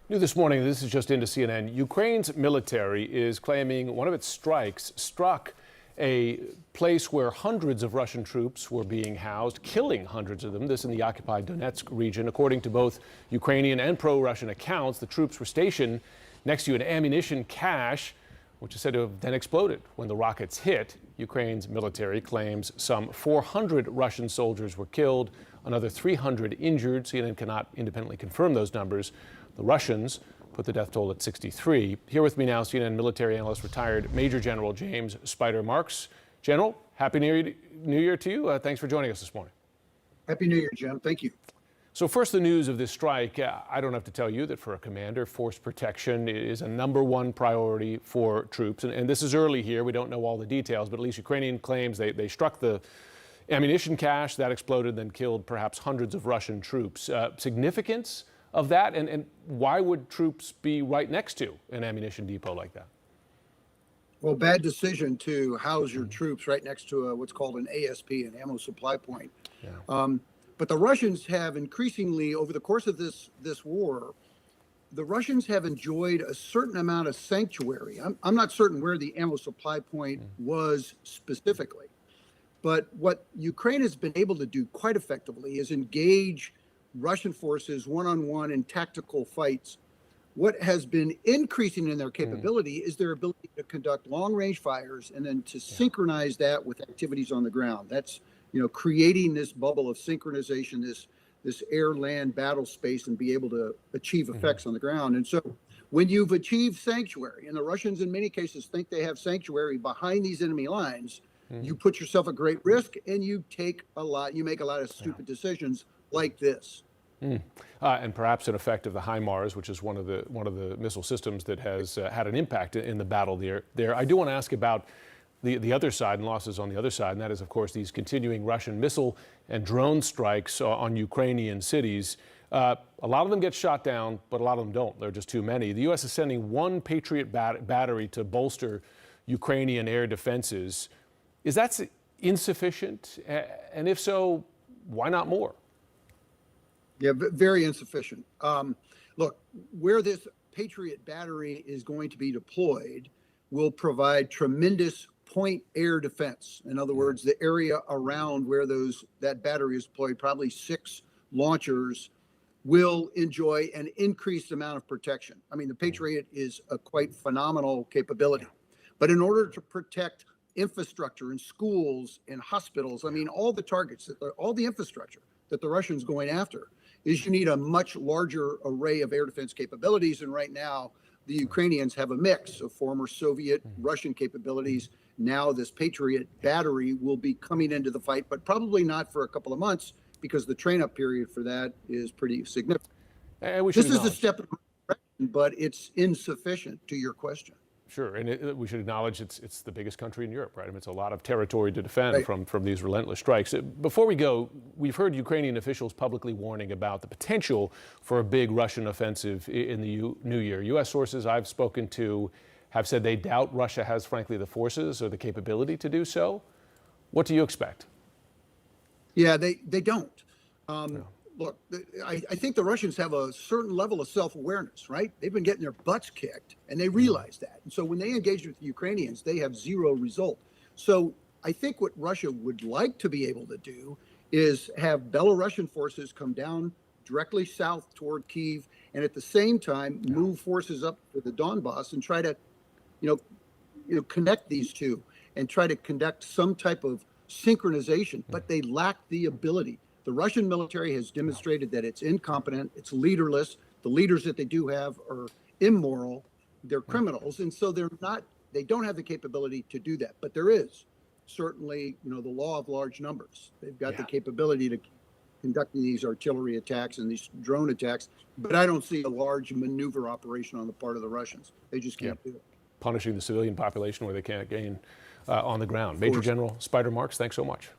New this morning, this is just into CNN. Ukraine's military is claiming one of its strikes struck a place where hundreds of Russian troops were being housed, killing hundreds of them. This in the occupied Donetsk region. According to both Ukrainian and pro-Russian accounts, the troops were stationed next to an ammunition cache, which is said to have then exploded when the rockets hit. Ukraine's military claims some 400 Russian soldiers were killed, another 300 injured. CNN cannot independently confirm those numbers. The Russians put the death toll at 63. Here with me now, CNN military analyst, retired Major General James Spider Marks. General, Happy New Year to you. Thanks for joining us this morning. Happy New Year, Jim. Thank you. So first, the news of this strike. I don't have to tell you that for a commander, force protection is a #1 priority for troops. And this is early here. We don't know all the details, but at least Ukrainian claims they struck the ammunition cache that exploded, then killed perhaps hundreds of Russian troops. Significance of that, and why would troops be right next to an ammunition depot like that? Well, bad decision to house your troops right next to what's called an ASP, an ammo supply point. Yeah. But the Russians have increasingly, over the course of this war, the Russians have enjoyed a certain amount of sanctuary. I'm not certain where the ammo supply point was specifically, but what Ukraine has been able to do quite effectively is engage Russian forces one-on-one in tactical fights. What has been increasing in their capability is their ability to conduct long-range fires and then to synchronize that with activities on the ground. That's, creating this bubble of synchronization, this air-land battle space, and be able to achieve effects on the ground. And so when you've achieved sanctuary, and the Russians in many cases think they have sanctuary behind these enemy lines, you put yourself at great risk, and you make a lot of stupid decisions like this. And perhaps an effect of the HIMARS, which is one of the missile systems that has had an impact in the battle there. I do want to ask about the other side and losses on the other side, and that is, of course, these continuing Russian missile and drone strikes on Ukrainian cities. A lot of them get shot down, but a lot of them don't. There are just too many. The U.S. is sending one Patriot battery to bolster Ukrainian air defenses. Is that insufficient? And if so, why not more? Yeah, very insufficient. Look, where this Patriot battery is going to be deployed will provide tremendous point air defense. In other words, the area around where that battery is deployed, probably 6 launchers, will enjoy an increased amount of protection. I mean, the Patriot is a quite phenomenal capability. But in order to protect infrastructure in schools and hospitals, I mean, all the targets, all the infrastructure that the Russians going after, is you need a much larger array of air defense capabilities. And right now, the Ukrainians have a mix of former Soviet Russian capabilities. Now this Patriot battery will be coming into the fight, but probably not for a couple of months, because the train-up period for that is pretty significant. This is a step in the right direction, but it's insufficient to your question. Sure, and we should acknowledge it's the biggest country in Europe, right? I mean, it's a lot of territory to defend from these relentless strikes. Before we go, we've heard Ukrainian officials publicly warning about the potential for a big Russian offensive in the new year. U.S. sources I've spoken to have said they doubt Russia has, frankly, the forces or the capability to do so. What do you expect? Yeah, they don't. Look, I think the Russians have a certain level of self-awareness, right? They've been getting their butts kicked, and they realize that. And so when they engage with the Ukrainians, they have zero result. So I think what Russia would like to be able to do is have Belarusian forces come down directly south toward Kyiv, and at the same time move forces up to the Donbass and try to, connect these two and try to conduct some type of synchronization. But they lack the ability. The Russian military has demonstrated that it's incompetent, it's leaderless. The leaders that they do have are immoral, they're criminals, and so they don't have the capability to do that. But there is certainly, the law of large numbers. They've got the capability to conducting these artillery attacks and these drone attacks, but I don't see a large maneuver operation on the part of the Russians. They just can't do it. Punishing the civilian population where they can't gain on the ground. Major General Spider Marks, thanks so much.